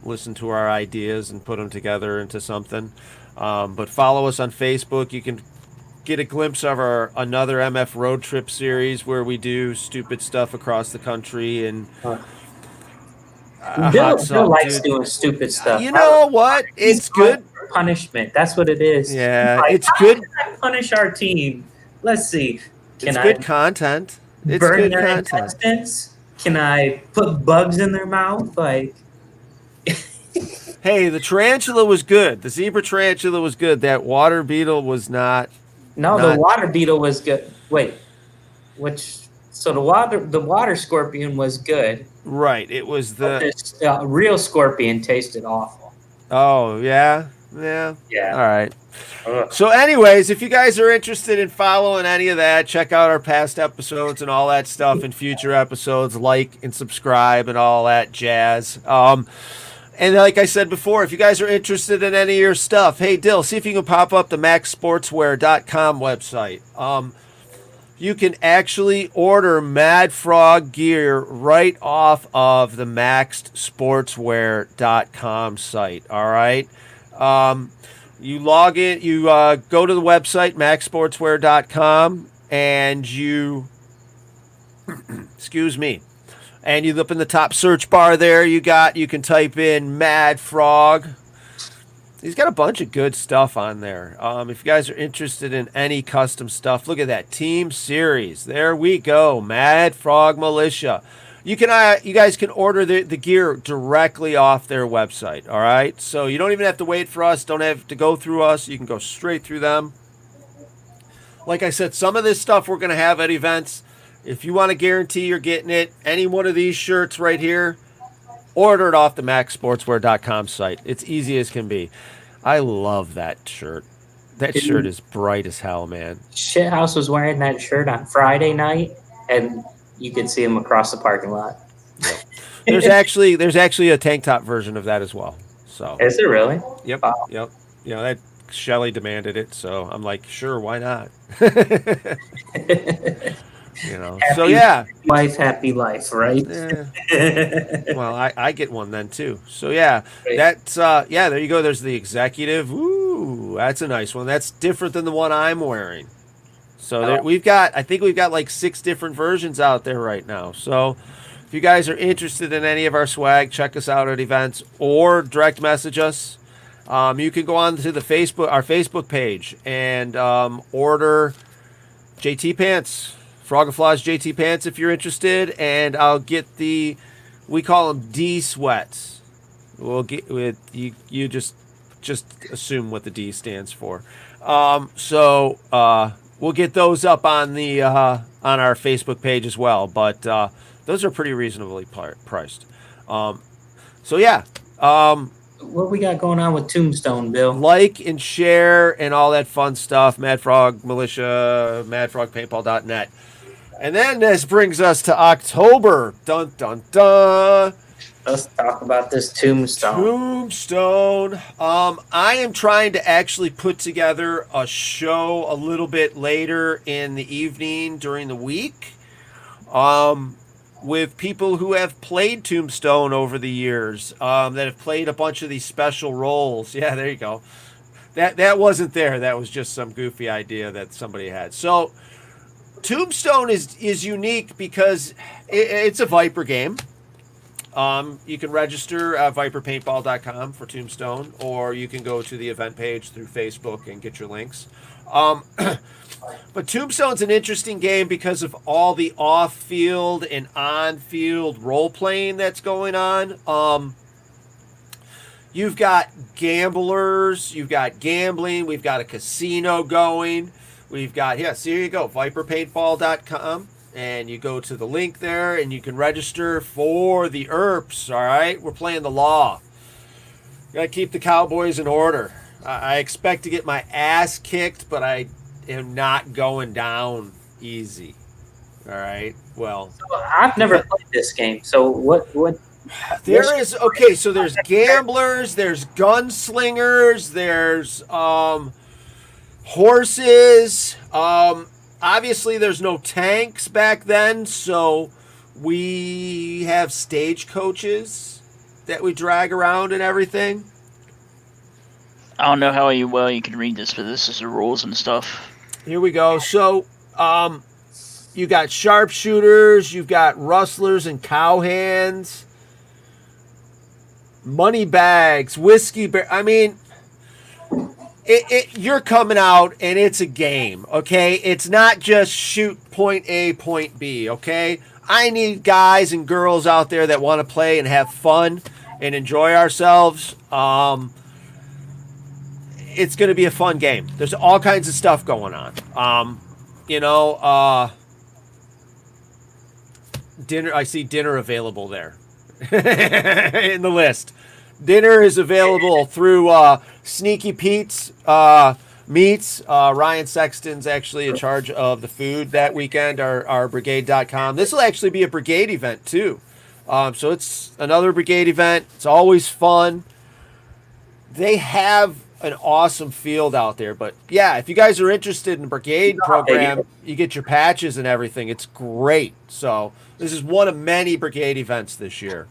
Listen to our ideas and put them together into something. But follow us on Facebook. You can get a glimpse of our another MF road trip series where we do stupid stuff across the country and Bill likes doing stupid stuff. You know what? It's good. Punishment. That's what it is. Yeah, Like, it's how good. can I punish our team? Let's see. Can It's I good content. It's burn good their content. intestines? Can I put bugs in their mouth? Like, Hey, the tarantula was good. The zebra tarantula was good. That water beetle was not. no, Not- the water beetle was good. Wait, which? So the water scorpion was good. Right. It was But the. this real scorpion tasted awful. Oh, yeah. Yeah. Yeah. All right. Ugh. So, anyways, if you guys are interested in following any of that, check out our past episodes and all that stuff and future episodes. Like and subscribe and all that jazz. And like I said before, if you guys are interested in any of your stuff, hey, Dill, see if you can pop up the maxsportswear.com website. You can actually order Mad Frog gear right off of the maxedsportswear.com site. All right. You log in, you go to the website, maxsportswear.com, and you, excuse me, and you look in the top search bar there, you can type in Mad Frog. He's got a bunch of good stuff on there. If you guys are interested in any custom stuff, look at that Team Series. There we go, Mad Frog Militia. You guys can order the gear directly off their website. All right, so you don't even have to wait for us. Don't have to go through us. You can go straight through them. Like I said, some of this stuff we're gonna have at events. If you want to guarantee you're getting it, any one of these shirts right here, order it off the maxsportswear.com site. It's easy as can be. I love that shirt. That shirt is bright as hell, man. Shithouse was wearing that shirt on Friday night, and you could see him across the parking lot. There's actually a tank top version of that as well. So Is it really? yep, Wow. yep. You know, that Shelly demanded it, so I'm like, sure, why not? You know. So yeah. Wife, happy life, right? Yeah. Well, I get one then too. So yeah, that's there you go. There's the executive. Ooh, Ooh, that's a nice one. That's different than the one I'm wearing. So Oh. I think we've got like 6 different versions out there right now. So if you guys are interested in any of our swag, check us out at events or direct message us. You can go on to our Facebook page and order JT pants, Frog of Flaws JT pants if you're interested, and I'll get we call them D sweats. We'll get with you. You just assume what the D stands for. We'll get those up on the on our Facebook page as well. But those are pretty reasonably priced. So yeah. What we got going on with Tombstone, Bill? Like and share and all that fun stuff. Mad Frog Militia, madfrogpaintball.net. And then this brings us to October. Dun dun dun. Let's talk about this Tombstone. Tombstone. I am trying to actually put together a show a little bit later in the evening during the week. With people who have played Tombstone over the years, that have played a bunch of these special roles. Yeah, there you go. That wasn't there. That was just some goofy idea that somebody had. So Tombstone is unique because it's a Viper game. You can register at viperpaintball.com for Tombstone, or you can go to the event page through Facebook and get your links. But Tombstone's an interesting game because of all the off-field and on-field role-playing that's going on. You've got gamblers, you've got gambling, we've got a casino going, we've got, so here you go, viperpaintball.com, and you go to the link there, and you can register for the ERPs, all right? We're playing the law. Got to keep the Cowboys in order. I expect to get my ass kicked, but I am not going down easy. All right. Well, I've never played this game. So what? So there's gamblers, there's gunslingers, there's horses. Obviously there's no tanks back then, so we have stagecoaches that we drag around and everything. I don't know how well you can read this, but this is the rules and stuff. Here we go. So, you got sharpshooters, you've got rustlers and cowhands, money bags, whiskey. I mean, you're coming out and it's a game, okay? It's not just shoot point A, point B, okay? I need guys and girls out there that want to play and have fun and enjoy ourselves. It's going to be a fun game. There's all kinds of stuff going on. Dinner. I see dinner available there in the list. Dinner is available through Sneaky Pete's Meats. Ryan Sexton's actually in charge of the food that weekend, our brigade.com. This will actually be a brigade event too. So it's another brigade event. It's always fun. They have an awesome field out there, but yeah, if you guys are interested in the brigade program, you get your patches and everything. It's great. So this is one of many brigade events this year.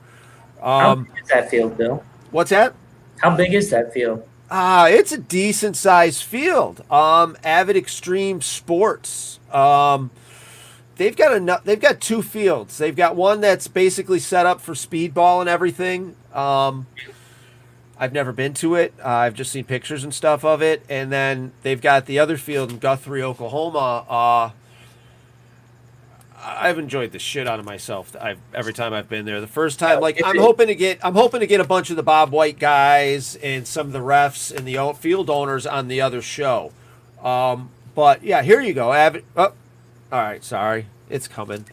How big is that field, Bill? What's that? How big is that field? It's a decent sized field. Avid Extreme Sports. They've got 2 fields. They've got one that's basically set up for speedball and everything. I've never been to it. I've just seen pictures and stuff of it. And then they've got the other field in Guthrie, Oklahoma. I've enjoyed the shit out of myself every time I've been there. The first time, I'm hoping to get a bunch of the Bob White guys and some of the refs and the field owners on the other show. But yeah, here you go. All right, sorry, it's coming.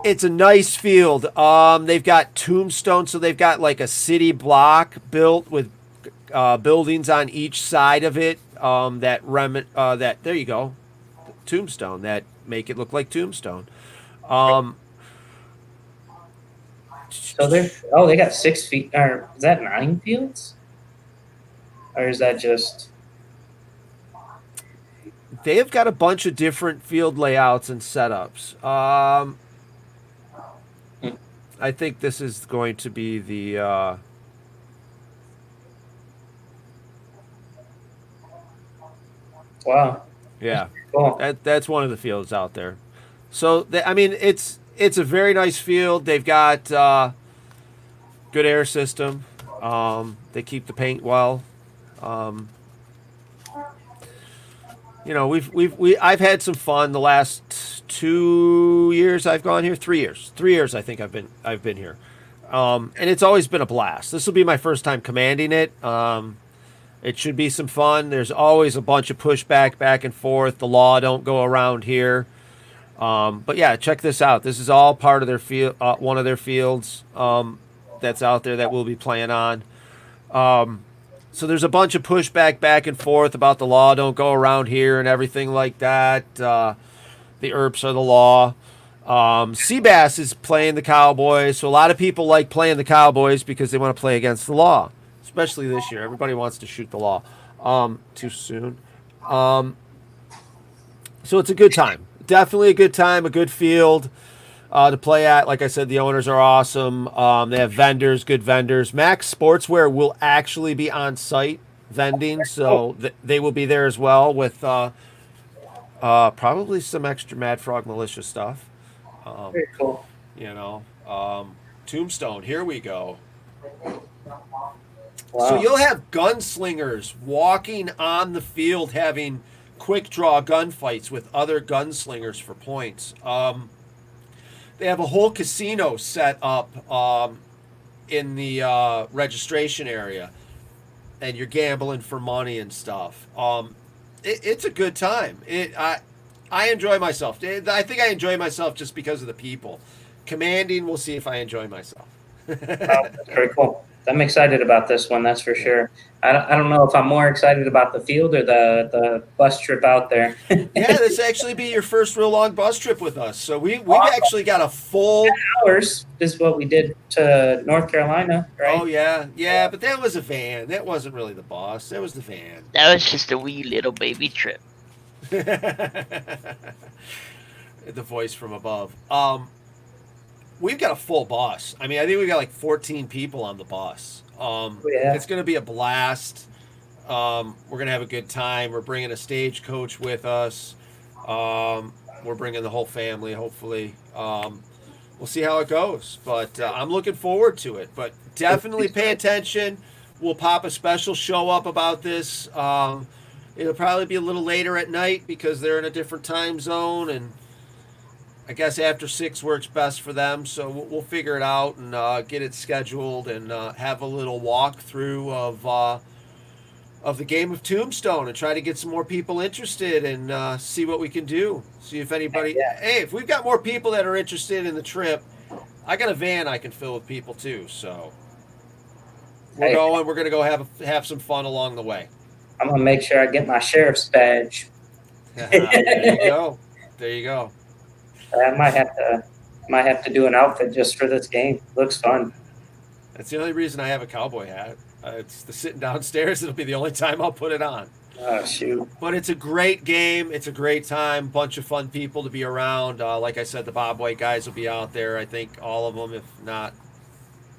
It's a nice field. They've got Tombstone, so they've got like a city block built with buildings on each side of it. There you go, Tombstone, that make it look like Tombstone. So they got 6 feet. Or is that 9 fields? Or is that just? They have got a bunch of different field layouts and setups. I think this is going to be the Wow. Yeah. Cool. That's one of the fields out there. So I mean, it's a very nice field. They've got good air system. They keep the paint well. You know, I've had some fun the last 2 years I've gone here. 3 years. 3 years I think I've been here. And it's always been a blast. This will be my first time commanding it. It should be some fun. There's always a bunch of pushback back and forth. The law don't go around here. But yeah, check this out. This is all part of their field, one of their fields that's out there that we'll be playing on. So there's a bunch of pushback back and forth about the law don't go around here and everything like that. The Earps are the law. Seabass is playing the Cowboys, so a lot of people like playing the Cowboys because they want to play against the law, especially this year. Everybody wants to shoot the law too soon. So it's a good time. Definitely a good time, a good field to play at. Like I said, the owners are awesome. They have vendors, good vendors. Max Sportswear will actually be on site vending, so they will be there as well with probably some extra Mad Frog Militia stuff. Very cool. You know, Tombstone. Here we go. Wow. So you'll have gunslingers walking on the field having quick draw gunfights with other gunslingers for points. They have a whole casino set up in the registration area, and you're gambling for money and stuff. It's a good time. I enjoy myself. I think I enjoy myself just because of the people. Commanding, we'll see if I enjoy myself. That's very cool. I'm excited about this one, that's for sure. I don't know if I'm more excited about the field or the bus trip out there. Yeah, this actually be your first real long bus trip with us. So we've actually got a full Hours is what we did to North Carolina, right? Oh yeah, but that was a van. That wasn't really the bus. That was the van. That was just a wee little baby trip. The voice from above. We've got a full bus. I mean, I think we got like 14 people on the bus. Yeah. It's going to be a blast. We're going to have a good time. We're bringing a stagecoach with us. We're bringing the whole family, hopefully. We'll see how it goes. But I'm looking forward to it. But definitely pay attention. We'll pop a special show up about this. It'll probably be a little later at night because they're in a different time zone, and I guess after 6 works best for them. So we'll figure it out and get it scheduled and have a little walkthrough of the game of Tombstone and try to get some more people interested and see what we can do. See if anybody. Yeah. Hey, if we've got more people that are interested in the trip, I got a van I can fill with people too. So we're going. We're gonna go have some fun along the way. I'm gonna make sure I get my sheriff's badge. There you go. There you go. I might have to do an outfit just for this game. Looks fun. That's the only reason I have a cowboy hat. It's the sitting downstairs. It'll be the only time I'll put it on. Oh shoot! But it's a great game. It's a great time. Bunch of fun people to be around. Like I said, the Bob White guys will be out there. I think all of them, if not,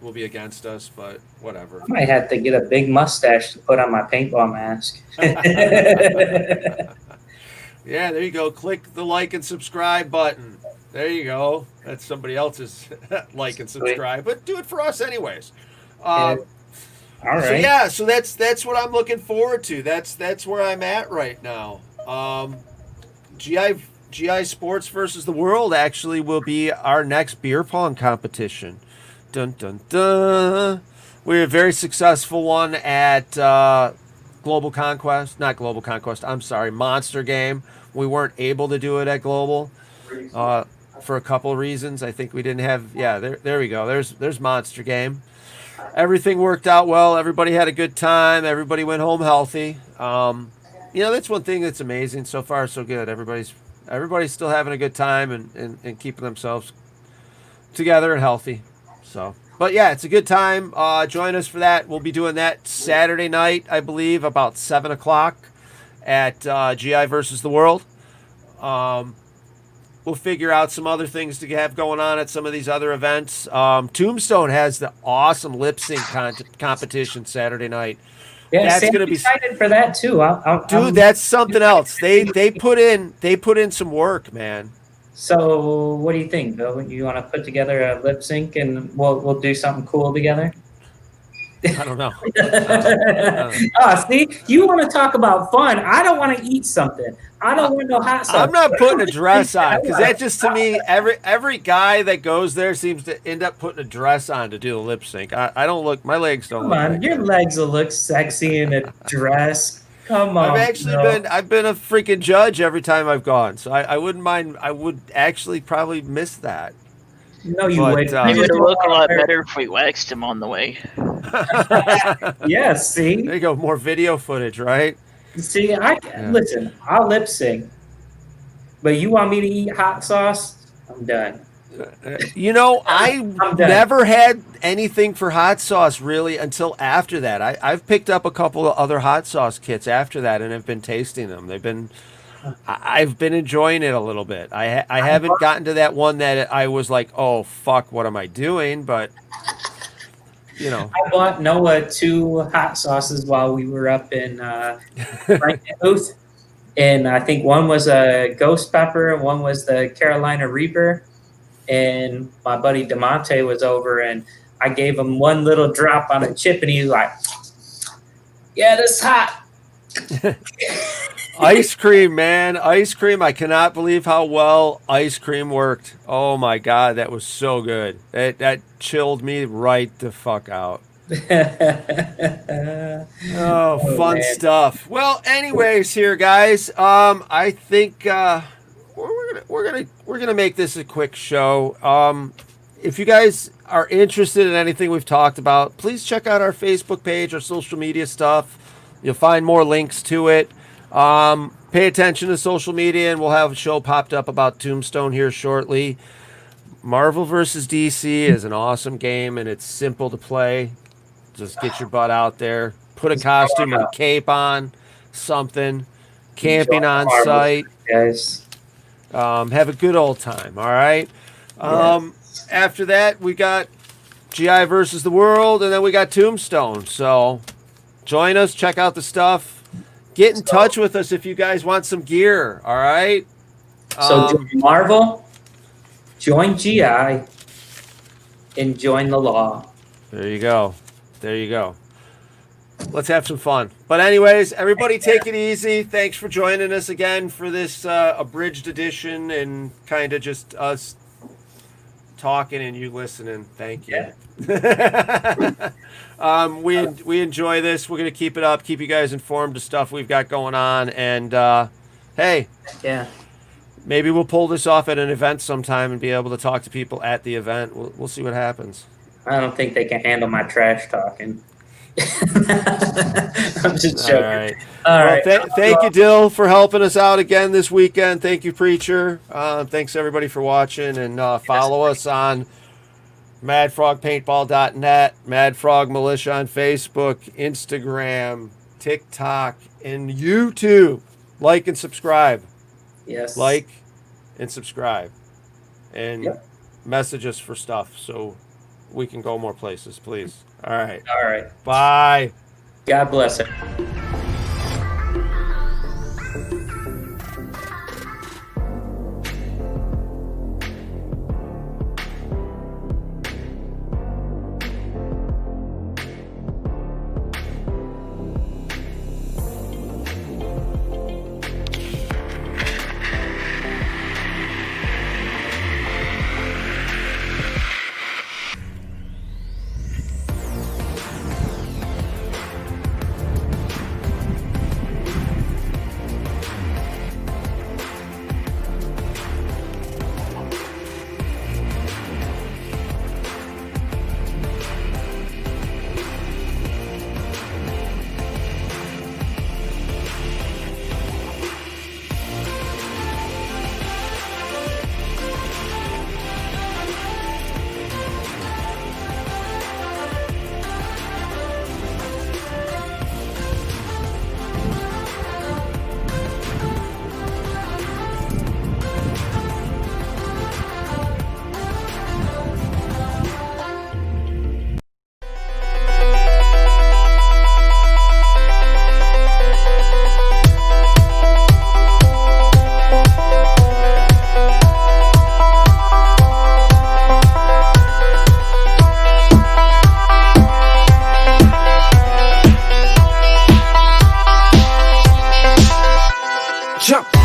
will be against us. But whatever. I might have to get a big mustache to put on my paintball mask. Yeah, there you go. Click the like and subscribe button. There you go. That's somebody else's like and subscribe, but do it for us anyways. All right. So yeah, so that's what I'm looking forward to. That's where I'm at right now. GI Sports versus the World actually will be our next beer pong competition. Dun dun dun. We had a very successful one at Global Conquest, not Global Conquest. I'm sorry, Monster Game. We weren't able to do it at Global for a couple of reasons. I think we didn't have. Yeah, there we go. There's Monster Game. Everything worked out well. Everybody had a good time. Everybody went home healthy. That's one thing that's amazing. So far, so good. Everybody's still having a good time and keeping themselves together and healthy. So, but yeah, it's a good time. Join us for that. We'll be doing that Saturday night, I believe, about 7:00 at GI versus the World. We'll figure out some other things to have going on at some of these other events. Tombstone has the awesome lip sync competition Saturday night. Yeah, That's Sam's gonna be- excited for that too. Dude, that's something else. They put in some work, man. So, what do you think, Bill? You want to put together a lip sync and we'll do something cool together? I don't know. Oh, see, you want to talk about fun. I don't want to eat something. I don't want no hot sauce. I'm not putting a dress on because that just to me every guy that goes there seems to end up putting a dress on to do the lip sync. I don't look. My legs don't Come look. on, like your that. legs will look sexy in a dress. Come on. I've been a freaking judge every time I've gone, so I wouldn't mind. I would actually probably miss that. No, you But, wouldn't. He You would just look a want lot her- better if we waxed him on the way. Yeah, see? There you go, more video footage, right? See, listen, I'll lip sync. But you want me to eat hot sauce? I'm done. You know, I I'm done. never had anything for hot sauce really until after that. I've picked up a couple of other hot sauce kits after that and have been tasting them. I've been enjoying it a little bit. I haven't gotten to that one that I was like, oh fuck, what am I doing? But you know, I bought Noah 2 hot sauces while we were up in Frankenmuth. And I think one was a ghost pepper and one was the Carolina Reaper. And my buddy DeMonte was over and I gave him one little drop on a chip and he was like, yeah, that's hot. ice cream, man, ice cream. I cannot believe how well ice cream worked. Oh my god, that was so good. That chilled me right the fuck out. Oh, fun man. stuff. Well, anyways, here, guys. I think we're gonna make this a quick show. If you guys are interested in anything we've talked about, please check out our Facebook page, our social media stuff. You'll find more links to it. Pay attention to social media, and we'll have a show popped up about Tombstone here shortly. Marvel vs. DC is an awesome game, and it's simple to play. Just get your butt out there, put a costume or a cape on, something, camping on site, Guys. have a good old time, all right? After that, we got GI versus the World, and then we got Tombstone. So join us, check out the stuff. Get in touch with us if you guys want some gear, all right? So join Marvel, join GI, and join the law. There you go. There you go. Let's have some fun. But anyways, everybody take it easy. Thanks for joining us again for this abridged edition and kind of just us talking and you listening. Thank you. We enjoy this. We're going to keep it up, keep you guys informed of stuff we've got going on. And hey, Yeah. maybe we'll pull this off at an event sometime and be able to talk to people at the event. We'll see what happens. I don't think they can handle my trash talking. I'm just joking. All right. All Well, right. thank you, Dill, for helping us out again this weekend. Thank you, Preacher. Thanks, everybody, for watching. And follow us on madfrogpaintball.net, Mad Frog Militia on Facebook, Instagram, TikTok, and YouTube. Like and subscribe. Yes. Like and subscribe. And Yep. message us for stuff so we can go more places, please. All right. All right. Bye. God bless it. jump.